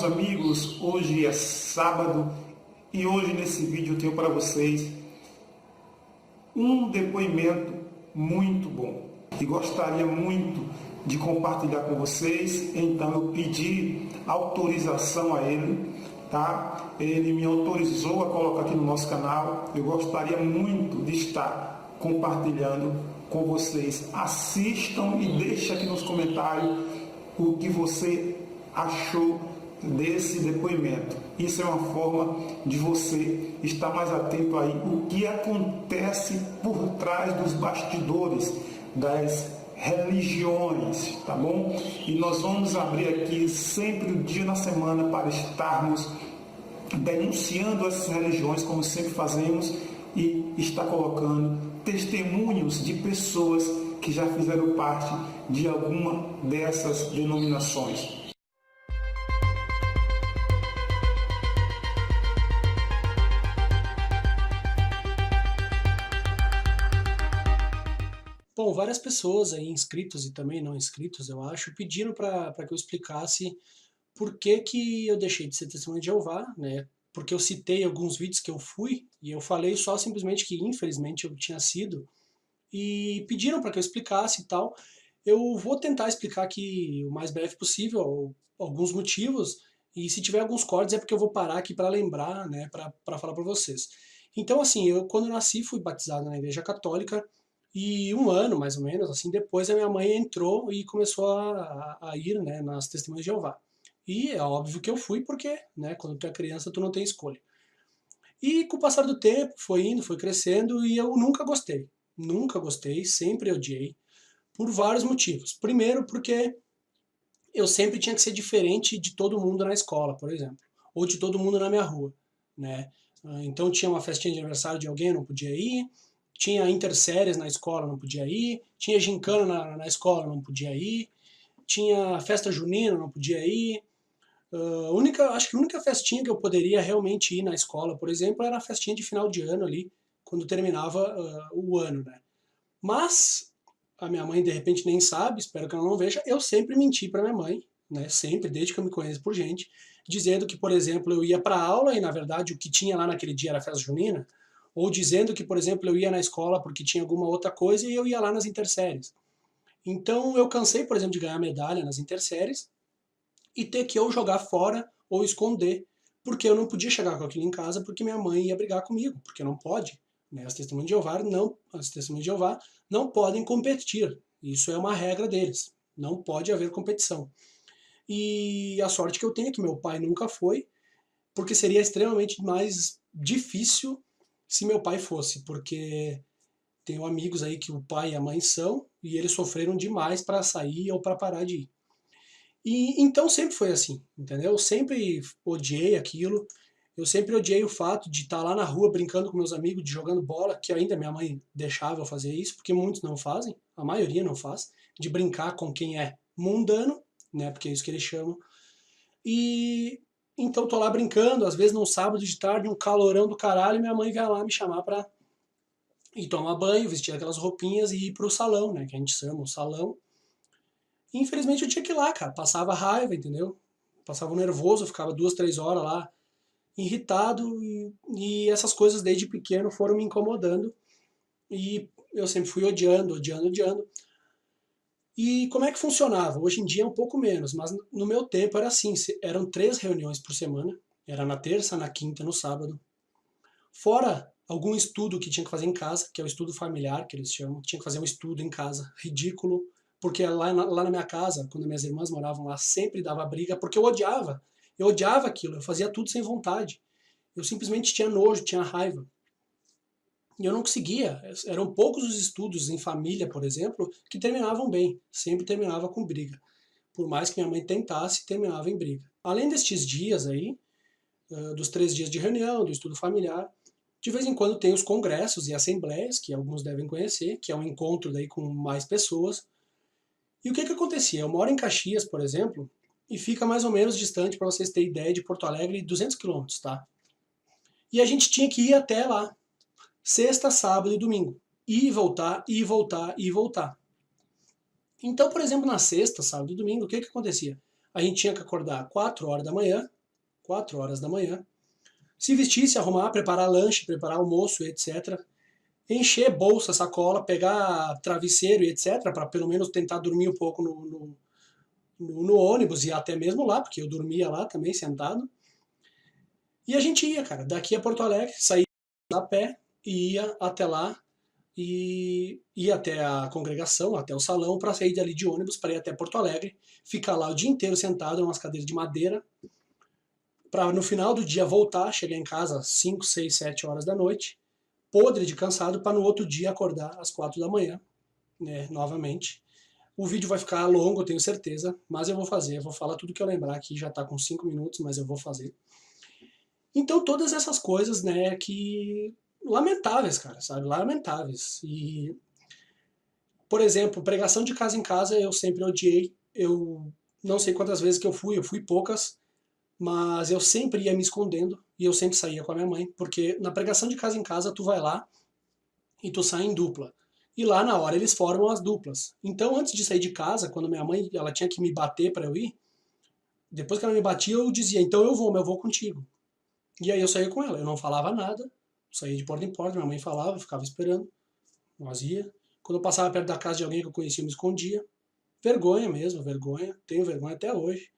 amigos, hoje é sábado e hoje nesse vídeo eu tenho para vocês um depoimento muito bom e gostaria muito de compartilhar com vocês. Então eu pedi autorização a ele, tá? Ele me autorizou a colocar aqui no nosso canal. Eu gostaria muito de estar compartilhando com vocês. Assistam e deixem aqui nos comentários o que você achou desse depoimento. Isso é uma forma de você estar mais atento aí o que acontece por trás dos bastidores das religiões, tá bom? E nós vamos abrir aqui sempre o dia na semana para estarmos denunciando essas religiões, como sempre fazemos, e está colocando testemunhos de pessoas que já fizeram parte de alguma dessas denominações. Bom, várias pessoas aí, inscritos e também não inscritos, eu acho, pediram para que eu explicasse por que que eu deixei de ser testemunha de Jeová, né? Porque eu citei alguns vídeos que eu fui e eu falei só simplesmente que infelizmente eu tinha sido, e pediram para que eu explicasse e tal. Eu vou tentar explicar aqui o mais breve possível alguns motivos, e se tiver alguns cortes é porque eu vou parar aqui para lembrar, né, para falar para vocês. Então, assim, eu quando nasci fui batizado na Igreja Católica, e um ano, mais ou menos, assim, depois a minha mãe entrou e começou a ir, né, nas Testemunhas de Jeová. E é óbvio que eu fui porque, né, quando tu é criança tu não tem escolha. E com o passar do tempo, foi indo, foi crescendo e eu nunca gostei. Nunca gostei, sempre odiei, por vários motivos. Primeiro porque eu sempre tinha que ser diferente de todo mundo na escola, por exemplo, ou de todo mundo na minha rua, né? Então tinha uma festinha de aniversário de alguém, eu não podia ir, tinha interséries na escola, não podia ir, tinha gincana na escola, não podia ir, tinha festa junina, não podia ir. Acho que a única festinha que eu poderia realmente ir na escola, por exemplo, era a festinha de final de ano ali, quando terminava o ano, né? Mas a minha mãe de repente nem sabe, espero que ela não veja, eu sempre menti para minha mãe, né? Sempre, desde que eu me conheço por gente, dizendo que, por exemplo, eu ia para aula e na verdade o que tinha lá naquele dia era festa junina, ou dizendo que, por exemplo, eu ia na escola porque tinha alguma outra coisa e eu ia lá nas interséries. Então eu cansei, por exemplo, de ganhar medalha nas interséries e ter que ou jogar fora ou esconder, porque eu não podia chegar com aquilo em casa porque minha mãe ia brigar comigo, porque não pode, né? As testemunhas de Jeová não podem competir. Isso é uma regra deles. Não pode haver competição. E a sorte que eu tenho é que meu pai nunca foi, porque seria extremamente mais difícil se meu pai fosse, porque tenho amigos aí que o pai e a mãe são, e eles sofreram demais para sair ou para parar de ir. E então sempre foi assim, entendeu? Eu sempre odiei aquilo. Eu sempre odiei o fato de estar lá na rua brincando com meus amigos, de jogando bola, que ainda minha mãe deixava eu fazer isso, porque muitos não fazem, a maioria não faz, de brincar com quem é mundano, né? Porque é isso que eles chamam. E então tô lá brincando, às vezes num sábado de tarde, um calorão do caralho, e minha mãe vai lá me chamar pra ir tomar banho, vestir aquelas roupinhas e ir pro salão, né? Que a gente chama o salão. E infelizmente eu tinha que ir lá, cara. Passava raiva, entendeu? Passava nervoso, ficava 2, 3 horas lá, irritado, e essas coisas desde pequeno foram me incomodando. E eu sempre fui odiando, odiando, odiando. E como é que funcionava? Hoje em dia é um pouco menos, mas no meu tempo era assim, eram 3 reuniões por semana, era na terça, na quinta e no sábado. Fora algum estudo que tinha que fazer em casa, que é o estudo familiar, que eles chamam, tinha que fazer um estudo em casa, ridículo, porque lá na minha casa, quando minhas irmãs moravam lá, sempre dava briga, porque eu odiava aquilo, eu fazia tudo sem vontade, eu simplesmente tinha nojo, tinha raiva. E eu não conseguia. Eram poucos os estudos em família, por exemplo, que terminavam bem. Sempre terminava com briga. Por mais que minha mãe tentasse, terminava em briga. Além destes dias aí, dos 3 dias de reunião, do estudo familiar, de vez em quando tem os congressos e assembleias, que alguns devem conhecer, que é um encontro daí com mais pessoas. E o que que acontecia? Eu moro em Caxias, por exemplo, e fica mais ou menos distante, para vocês terem ideia, de Porto Alegre, 200 quilômetros, tá? E a gente tinha que ir até lá, sexta, sábado e domingo. Ir e voltar, ir e voltar, ir e voltar. Então, por exemplo, na sexta, sábado e domingo, o que que acontecia? A gente tinha que acordar 4 horas da manhã, 4 horas da manhã, se vestir, se arrumar, preparar lanche, preparar almoço, etc. Encher bolsa, sacola, pegar travesseiro e etc. para pelo menos tentar dormir um pouco no ônibus e até mesmo lá, porque eu dormia lá também sentado. E a gente ia, cara, daqui a Porto Alegre, saía a pé e ia até lá e ia até a congregação, até o salão, para sair dali de ônibus para ir até Porto Alegre, ficar lá o dia inteiro sentado em umas cadeiras de madeira, para no final do dia voltar, chegar em casa às 5, 6, 7 horas da noite, podre de cansado, para no outro dia acordar às 4 da manhã, né, novamente. O vídeo vai ficar longo, eu tenho certeza, mas eu vou fazer, eu vou falar tudo que eu lembrar aqui, já está com 5 minutos, mas eu vou fazer. Então todas essas coisas, né, que lamentáveis, cara, sabe, lamentáveis. E, por exemplo, pregação de casa em casa eu sempre odiei, eu não sei quantas vezes que eu fui poucas, mas eu sempre ia me escondendo e eu sempre saía com a minha mãe, porque na pregação de casa em casa tu vai lá e tu sai em dupla. E lá na hora eles formam as duplas. Então antes de sair de casa, quando minha mãe ela tinha que me bater para eu ir, depois que ela me batia eu dizia, então eu vou, mas eu vou contigo. E aí eu saía com ela, eu não falava nada, saía de porta em porta, minha mãe falava, eu ficava esperando, nós ia. Quando eu passava perto da casa de alguém que eu conhecia, eu me escondia. Vergonha mesmo, vergonha, tenho vergonha até hoje.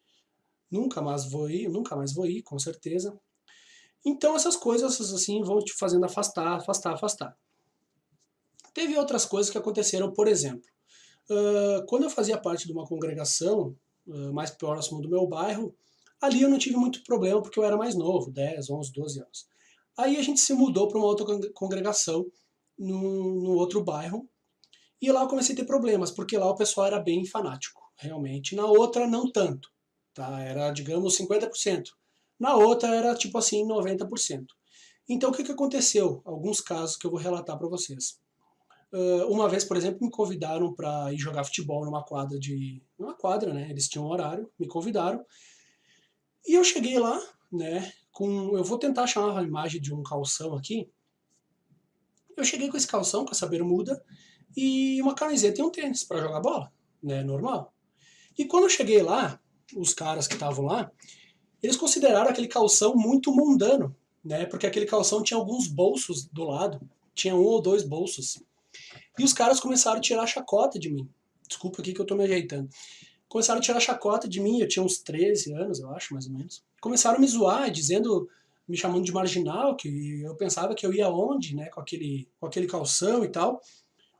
Nunca mais vou ir, com certeza. Então essas coisas assim vão te fazendo afastar, afastar, afastar. Teve outras coisas que aconteceram, por exemplo, quando eu fazia parte de uma congregação mais próximo do meu bairro, ali eu não tive muito problema porque eu era mais novo, 10, 11, 12 anos. Aí a gente se mudou para uma outra congregação, num outro bairro, e lá eu comecei a ter problemas, porque lá o pessoal era bem fanático, realmente. Na outra, não tanto, tá? Era, digamos, 50%. Na outra era, tipo assim, 90%. Então, o que aconteceu? Alguns casos que eu vou relatar para vocês. Uma vez, por exemplo, me convidaram para ir jogar futebol numa quadra, né? Eles tinham um horário, me convidaram. E eu cheguei lá, né? Eu vou tentar achar uma imagem de um calção aqui. Eu cheguei com esse calção, com essa bermuda, e uma camiseta e um tênis para jogar bola, né? Normal. E quando eu cheguei lá, os caras que estavam lá, eles consideraram aquele calção muito mundano, né? Porque aquele calção tinha alguns bolsos do lado, tinha 1 ou 2 bolsos. E os caras começaram a tirar chacota de mim. Desculpa aqui que eu tô me ajeitando. Começaram a tirar chacota de mim, eu tinha uns 13 anos, eu acho, mais ou menos. Começaram a me zoar, me chamando de marginal, que eu pensava que eu ia aonde, né, com aquele calção e tal.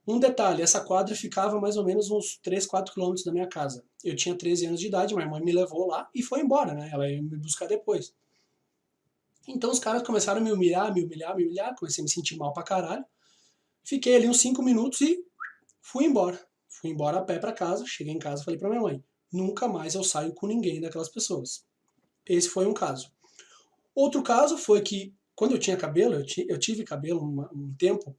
Um detalhe, essa quadra ficava mais ou menos uns 3, 4 quilômetros da minha casa. Eu tinha 13 anos de idade, minha mãe me levou lá e foi embora, né, ela ia me buscar depois. Então os caras começaram a me humilhar, me humilhar, me humilhar, comecei a me sentir mal pra caralho. Fiquei ali uns 5 minutos e fui embora. Fui embora a pé para casa, cheguei em casa e falei para minha mãe, nunca mais eu saio com ninguém daquelas pessoas. Esse foi um caso. Outro caso foi que, quando eu tinha cabelo, eu tive cabelo um tempo,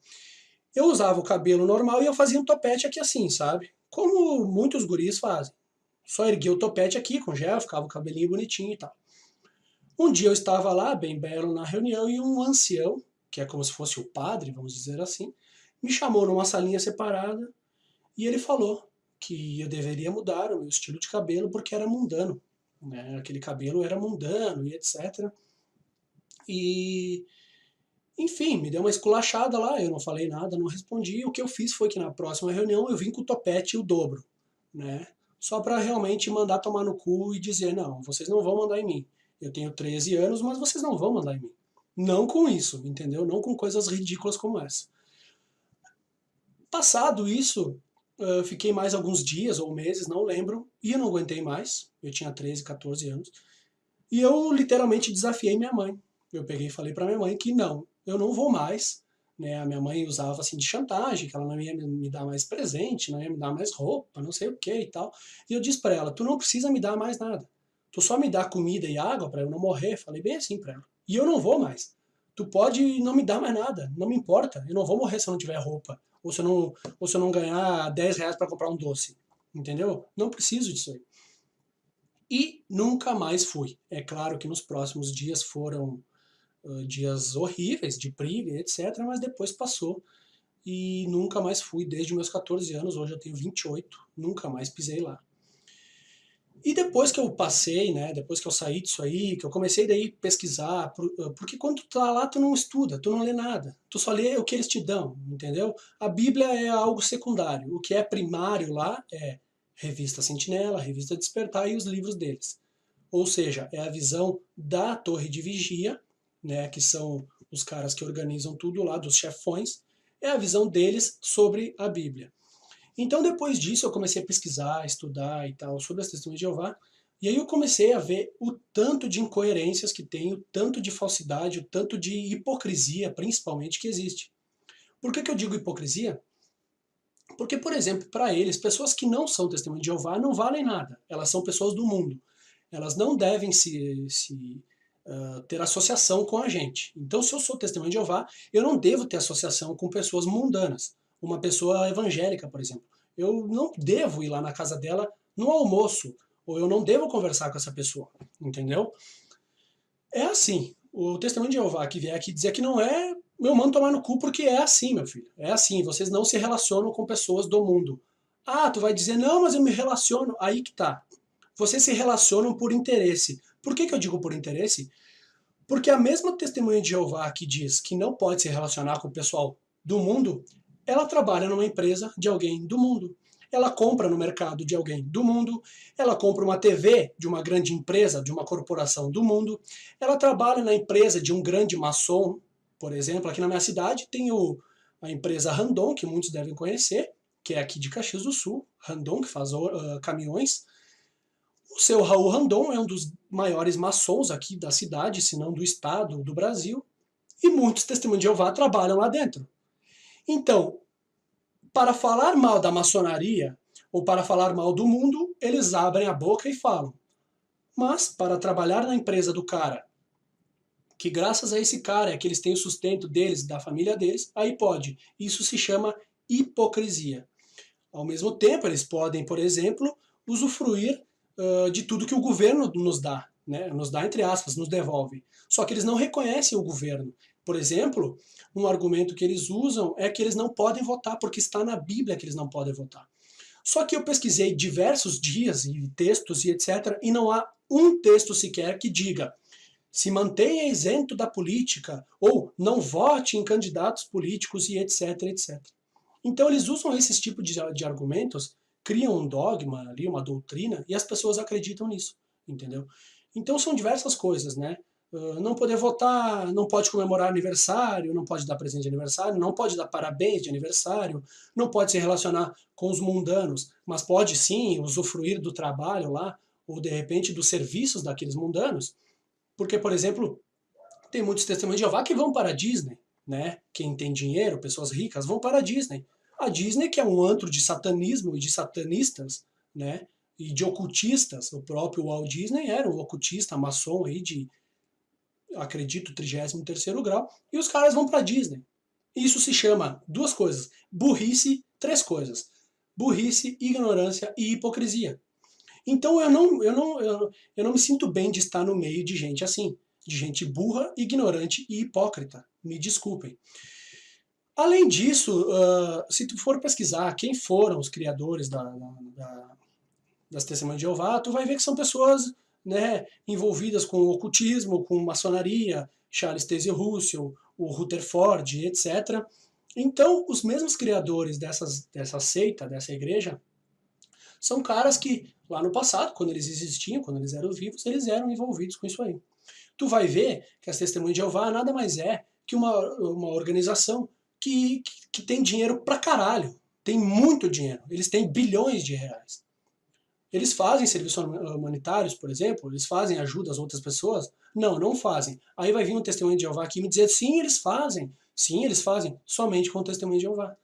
eu usava o cabelo normal e eu fazia um topete aqui assim, sabe? Como muitos guris fazem. Só erguia o topete aqui com gel, ficava o cabelinho bonitinho e tal. Um dia eu estava lá, bem belo, na reunião, e um ancião, que é como se fosse o padre, vamos dizer assim, me chamou numa salinha separada e ele falou que eu deveria mudar o meu estilo de cabelo porque era mundano, né? Aquele cabelo era mundano e etc. E, enfim, me deu uma esculachada lá, eu não falei nada, não respondi. O que eu fiz foi que na próxima reunião eu vim com o topete e o dobro, né? Só para realmente mandar tomar no cu e dizer, não, vocês não vão mandar em mim. Eu tenho 13 anos, mas vocês não vão mandar em mim. Não com isso, entendeu? Não com coisas ridículas como essa. Passado isso, eu fiquei mais alguns dias ou meses, não lembro, e eu não aguentei mais. Eu tinha 13, 14 anos. E eu literalmente desafiei minha mãe. Eu peguei e falei para minha mãe que não, eu não vou mais. Né? A minha mãe usava assim de chantagem, que ela não ia me dar mais presente, não ia me dar mais roupa, não sei o que e tal. E eu disse para ela, tu não precisa me dar mais nada. Tu só me dá comida e água para eu não morrer. Falei bem assim para ela. E eu não vou mais. Tu pode não me dar mais nada, não me importa. Eu não vou morrer se eu não tiver roupa. Ou se eu não ganhar 10 reais para comprar um doce. Entendeu? Não preciso disso aí. E nunca mais fui. É claro que nos próximos dias foram dias horríveis, de briga, etc., mas depois passou e nunca mais fui desde meus 14 anos, hoje eu tenho 28, nunca mais pisei lá. E depois que eu passei, né, depois que eu saí disso aí, que eu comecei daí a pesquisar, porque quando tu tá lá tu não estuda, tu não lê nada, tu só lê o que eles te dão, entendeu? A Bíblia é algo secundário, o que é primário lá é Revista Sentinela, Revista Despertar e os livros deles. Ou seja, é a visão da torre de vigia, né, que são os caras que organizam tudo lá, dos chefões, é a visão deles sobre a Bíblia. Então, depois disso, eu comecei a pesquisar, estudar e tal sobre as testemunhas de Jeová. E aí eu comecei a ver o tanto de incoerências que tem, o tanto de falsidade, o tanto de hipocrisia, principalmente, que existe. Por que eu digo hipocrisia? Porque, por exemplo, para eles, pessoas que não são testemunhas de Jeová não valem nada. Elas são pessoas do mundo. Elas não devem ter associação com a gente. Então, se eu sou testemunha de Jeová, eu não devo ter associação com pessoas mundanas. Uma pessoa evangélica, por exemplo. Eu não devo ir lá na casa dela no almoço, ou eu não devo conversar com essa pessoa, entendeu? É assim. O testemunho de Jeová que vier aqui dizer que não é, eu mando tomar no cu porque é assim, meu filho. É assim, vocês não se relacionam com pessoas do mundo. Ah, tu vai dizer, não, mas eu me relaciono. Aí que tá. Vocês se relacionam por interesse. Por que eu digo por interesse? Porque a mesma testemunha de Jeová que diz que não pode se relacionar com o pessoal do mundo, ela trabalha numa empresa de alguém do mundo. Ela compra no mercado de alguém do mundo, ela compra uma TV de uma grande empresa, de uma corporação do mundo, ela trabalha na empresa de um grande maçom, por exemplo, aqui na minha cidade tem a empresa Randon, que muitos devem conhecer, que é aqui de Caxias do Sul, Randon, que faz caminhões. O seu Raul Randon é um dos maiores maçons aqui da cidade, se não do estado, do Brasil, e muitos testemunhos de Jeová trabalham lá dentro. Então, para falar mal da maçonaria, ou para falar mal do mundo, eles abrem a boca e falam. Mas, para trabalhar na empresa do cara, que graças a esse cara é que eles têm o sustento deles, da família deles, aí pode. Isso se chama hipocrisia. Ao mesmo tempo, eles podem, por exemplo, usufruir de tudo que o governo nos dá, né? Nos dá entre aspas, nos devolve. Só que eles não reconhecem o governo. Por exemplo, um argumento que eles usam é que eles não podem votar, porque está na Bíblia que eles não podem votar. Só que eu pesquisei diversos dias e textos e etc, e não há um texto sequer que diga se mantenha isento da política ou não vote em candidatos políticos e etc, etc. Então eles usam esses tipos de argumentos, criam um dogma ali, uma doutrina, e as pessoas acreditam nisso, entendeu? Então são diversas coisas, né? Não poder votar, não pode comemorar aniversário, não pode dar presente de aniversário, não pode dar parabéns de aniversário, não pode se relacionar com os mundanos, mas pode sim usufruir do trabalho lá, ou de repente dos serviços daqueles mundanos, porque, por exemplo, tem muitos testemunhos de Jeová que vão para a Disney, né? Quem tem dinheiro, pessoas ricas, vão para a Disney. A Disney, que é um antro de satanismo e de satanistas, né? E de ocultistas. O próprio Walt Disney era um ocultista, maçom aí de, acredito, 33º grau. E os caras vão para a Disney. Isso se chama duas coisas. Burrice, três coisas. Burrice, ignorância e hipocrisia. Então eu não me sinto bem de estar no meio de gente assim, de gente burra, ignorante e hipócrita. Me desculpem. Além disso, se tu for pesquisar quem foram os criadores das Testemunhas de Jeová, tu vai ver que são pessoas, né, envolvidas com ocultismo, com maçonaria, Charles Taze Russell, o Rutherford, etc. Então, os mesmos criadores dessa seita, dessa igreja, são caras que, lá no passado, quando eles existiam, quando eles eram vivos, eles eram envolvidos com isso aí. Tu vai ver que as Testemunhas de Jeová nada mais é que uma organização que tem dinheiro pra caralho. Tem muito dinheiro. Eles têm bilhões de reais. Eles fazem serviços humanitários, por exemplo? Eles fazem ajuda às outras pessoas? Não, não fazem. Aí vai vir um testemunho de Jeová aqui e me dizer, sim, eles fazem. Sim, eles fazem, somente com o testemunho de Jeová.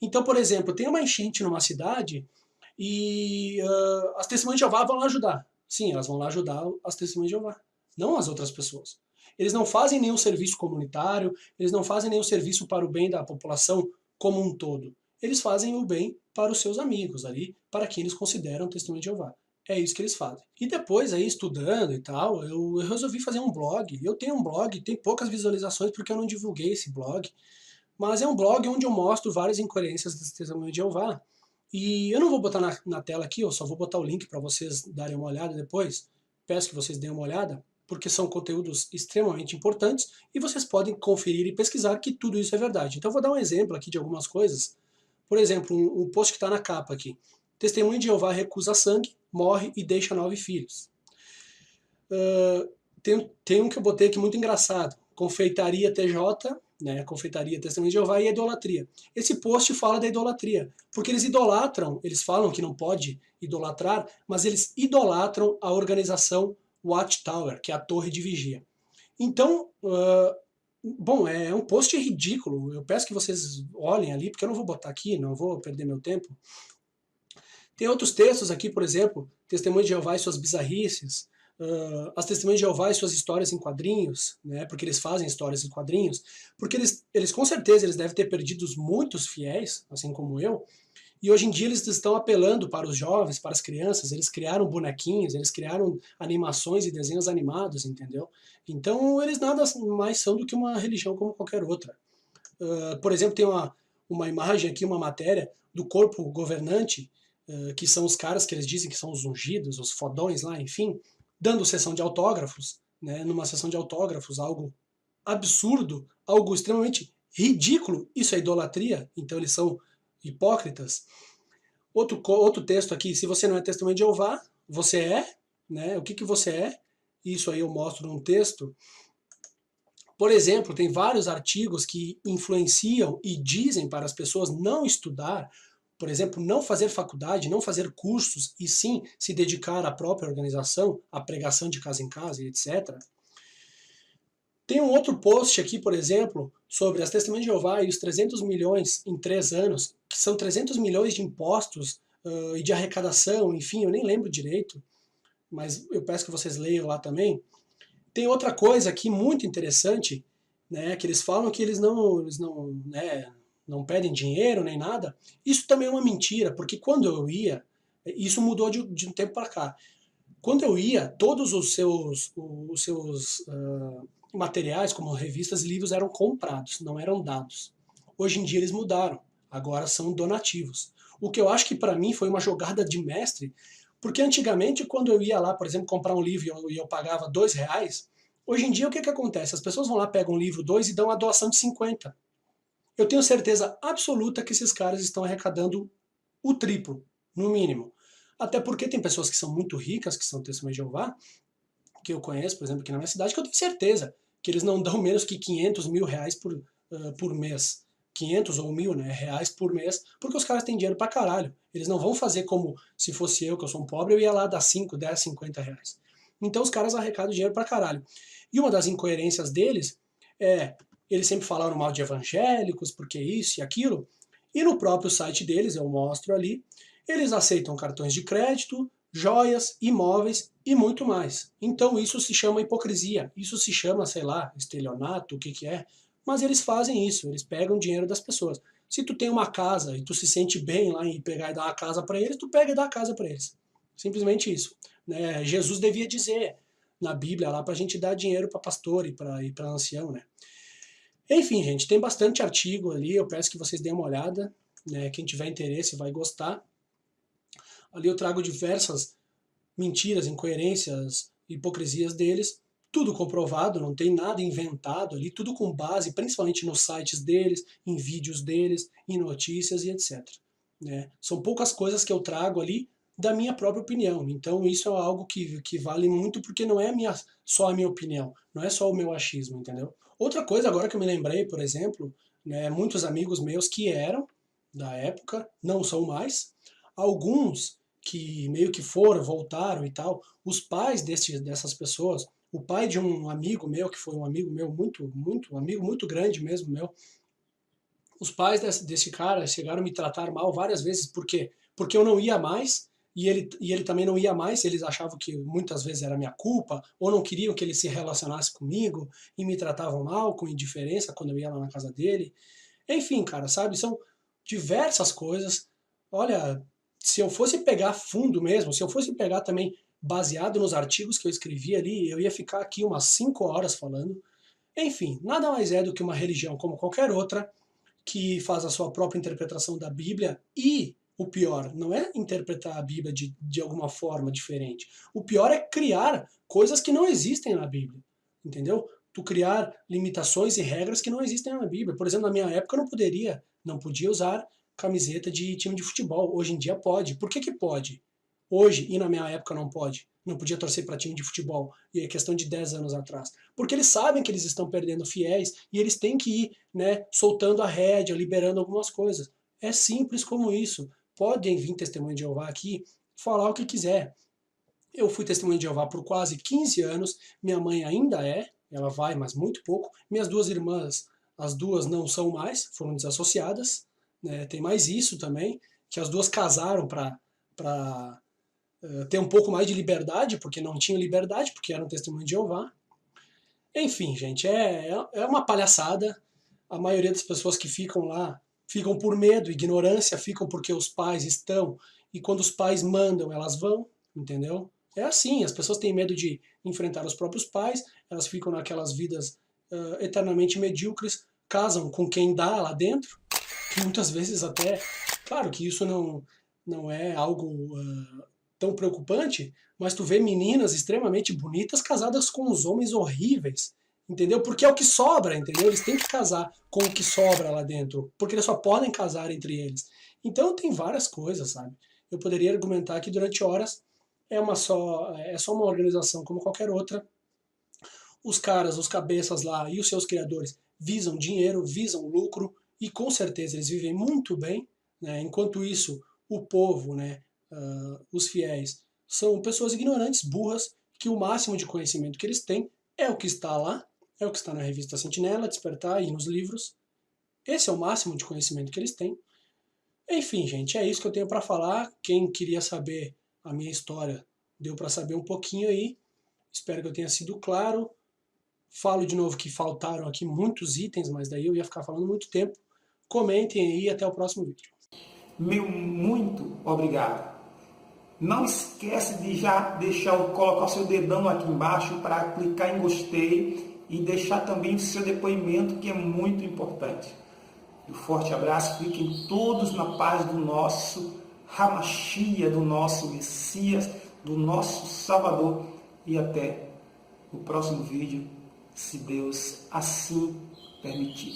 Então, por exemplo, tem uma enchente numa cidade e as testemunhas de Jeová vão lá ajudar. Sim, elas vão lá ajudar as testemunhas de Jeová, não as outras pessoas. Eles não fazem nenhum serviço comunitário, eles não fazem nenhum serviço para o bem da população como um todo. Eles fazem o bem para os seus amigos ali, para quem eles consideram testemunha de Jeová. É isso que eles fazem. E depois aí, estudando e tal, eu resolvi fazer um blog. Eu tenho um blog, tem poucas visualizações porque eu não divulguei esse blog, mas é um blog onde eu mostro várias incoerências das testemunhas de Jeová. E eu não vou botar na tela aqui, eu só vou botar o link para vocês darem uma olhada depois. Peço que vocês deem uma olhada, porque são conteúdos extremamente importantes e vocês podem conferir e pesquisar que tudo isso é verdade. Então eu vou dar um exemplo aqui de algumas coisas. Por exemplo, um post que está na capa aqui. Testemunho de Jeová recusa sangue, morre e deixa 9 filhos. Tem um que eu botei aqui muito engraçado. Confeitaria TJ, né, confeitaria Testemunho de Jeová e idolatria. Esse post fala da idolatria, porque eles idolatram, eles falam que não pode idolatrar, mas eles idolatram a organização Watchtower, que é a torre de vigia. Então, bom, é um post ridículo, eu peço que vocês olhem ali, porque eu não vou botar aqui, não vou perder meu tempo. Tem outros textos aqui, por exemplo, Testemunho de Jeová e suas bizarrices, as Testemunhas de Jeová e suas histórias em quadrinhos, né, porque eles fazem histórias em quadrinhos, porque eles com certeza eles devem ter perdido muitos fiéis, assim como eu, e hoje em dia eles estão apelando para os jovens, para as crianças, eles criaram bonequinhos, eles criaram animações e desenhos animados, entendeu? Então eles nada mais são do que uma religião como qualquer outra. Por exemplo, tem uma imagem aqui, uma matéria do corpo governante, que são os caras que eles dizem que são os ungidos, os fodões lá, enfim, dando sessão de autógrafos, né, numa sessão de autógrafos, algo absurdo, algo extremamente ridículo, isso é idolatria, então eles são hipócritas. Outro texto aqui, se você não é testemunho de Jeová, você é, né, o que você é? Isso aí eu mostro num texto. Por exemplo, tem vários artigos que influenciam e dizem para as pessoas não estudar, por exemplo, não fazer faculdade, não fazer cursos, e sim se dedicar à própria organização, à pregação de casa em casa e etc. Tem um outro post aqui, por exemplo, sobre as Testemunhas de Jeová e os 300 milhões em 3 anos, que são 300 milhões de impostos e de arrecadação, enfim, eu nem lembro direito, mas eu peço que vocês leiam lá também. Tem outra coisa aqui muito interessante, né, que eles falam que eles não pedem dinheiro nem nada. Isso também é uma mentira, porque quando eu ia, isso mudou de um tempo para cá. Quando eu ia, todos os seus materiais, como revistas e livros, eram comprados, não eram dados. Hoje em dia eles mudaram, agora são donativos. O que eu acho que para mim foi uma jogada de mestre, porque antigamente quando eu ia lá, por exemplo, comprar um livro e eu pagava R$2, hoje em dia o que acontece? As pessoas vão lá, pegam um livro 2 e dão a doação de 50. Eu tenho certeza absoluta que esses caras estão arrecadando o triplo, no mínimo. Até porque tem pessoas que são muito ricas, que são testemunhas de Jeová, que eu conheço, por exemplo, aqui na minha cidade, que eu tenho certeza que eles não dão menos que 500 mil reais por mês. 500 ou 1.000, né, reais por mês, porque os caras têm dinheiro pra caralho. Eles não vão fazer como se fosse eu, que eu sou um pobre, eu ia lá dar 5, 10, 50 reais. Então os caras arrecadam dinheiro pra caralho. E uma das incoerências deles é, eles sempre falaram mal de evangélicos, porque isso e aquilo, e no próprio site deles, eu mostro ali, eles aceitam cartões de crédito, joias, imóveis e muito mais. Então isso se chama hipocrisia, isso se chama, sei lá, estelionato, o que é, mas eles fazem isso, eles pegam dinheiro das pessoas. Se tu tem uma casa e tu se sente bem lá em pegar e dar uma casa para eles, tu pega e dá a casa para eles. Simplesmente isso. Né? Jesus devia dizer na Bíblia lá para a gente dar dinheiro para pastor e para ancião, né? Enfim, gente, tem bastante artigo ali, eu peço que vocês deem uma olhada, né? Quem tiver interesse vai gostar. Ali eu trago diversas mentiras, incoerências, hipocrisias deles, tudo comprovado, não tem nada inventado ali, tudo com base principalmente nos sites deles, em vídeos deles, em notícias e etc. Né? São poucas coisas que eu trago ali da minha própria opinião, então isso é algo que vale muito porque não é só a minha opinião, não é só o meu achismo, entendeu? Outra coisa agora que eu me lembrei, por exemplo, né, muitos amigos meus que eram da época, não são mais, alguns que meio que foram, voltaram e tal, os pais dessas pessoas, o pai de um amigo meu, que foi um amigo meu amigo muito grande mesmo meu, os pais desse cara chegaram a me tratar mal várias vezes, por quê? Porque eu não ia mais, e ele também não ia mais, eles achavam que muitas vezes era minha culpa, ou não queriam que ele se relacionasse comigo, e me tratavam mal, com indiferença, quando eu ia lá na casa dele. Enfim, cara, sabe, são diversas coisas. Olha, se eu fosse pegar fundo mesmo, se eu fosse pegar também baseado nos artigos que eu escrevi ali, eu ia ficar aqui umas 5 horas falando. Enfim, nada mais é do que uma religião como qualquer outra, que faz a sua própria interpretação da Bíblia e o pior não é interpretar a Bíblia de alguma forma diferente. O pior é criar coisas que não existem na Bíblia, entendeu? Tu criar limitações e regras que não existem na Bíblia. Por exemplo, na minha época eu não podia usar camiseta de time de futebol. Hoje em dia pode. Por que que pode? Hoje, e na minha época não pode. Não podia torcer para time de futebol. E é questão de 10 anos atrás. Porque eles sabem que eles estão perdendo fiéis e eles têm que ir, né, soltando a rédea, liberando algumas coisas. É simples como isso. Podem vir testemunho de Jeová aqui falar o que quiser. Eu fui testemunha de Jeová por quase 15 anos, minha mãe ainda é, ela vai, mas muito pouco. Minhas duas irmãs, as duas não são mais, foram desassociadas, né? Tem mais isso também, que as duas casaram para ter um pouco mais de liberdade, porque não tinham liberdade, porque eram testemunhas de Jeová. Enfim, gente, é uma palhaçada. A maioria das pessoas que ficam lá ficam por medo, ignorância, ficam porque os pais estão, e quando os pais mandam, elas vão, entendeu? É assim, as pessoas têm medo de enfrentar os próprios pais, elas ficam naquelas vidas eternamente medíocres, casam com quem dá lá dentro, que muitas vezes até, claro que isso não é algo tão preocupante, mas tu vê meninas extremamente bonitas casadas com os homens horríveis, entendeu? Porque é o que sobra, entendeu? Eles têm que casar com o que sobra lá dentro, porque eles só podem casar entre eles. Então tem várias coisas, sabe? Eu poderia argumentar que durante horas é só uma organização como qualquer outra. Os caras, os cabeças lá e os seus criadores visam dinheiro, visam lucro e com certeza eles vivem muito bem, né? Enquanto isso, o povo, né, os fiéis, são pessoas ignorantes, burras, que o máximo de conhecimento que eles têm é o que está lá, é o que está na revista Sentinela, Despertar e nos livros. Esse é o máximo de conhecimento que eles têm. Enfim, gente, é isso que eu tenho para falar. Quem queria saber a minha história, deu para saber um pouquinho aí. Espero que eu tenha sido claro. Falo de novo que faltaram aqui muitos itens, mas daí eu ia ficar falando muito tempo. Comentem aí e até o próximo vídeo. Meu muito obrigado. Não esquece de já colocar o seu dedão aqui embaixo para clicar em gostei e deixar também o seu depoimento, que é muito importante. Um forte abraço, fiquem todos na paz do nosso Hamashia, do nosso Messias, do nosso Salvador, e até o próximo vídeo, se Deus assim permitir.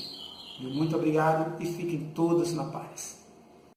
Muito obrigado e fiquem todos na paz.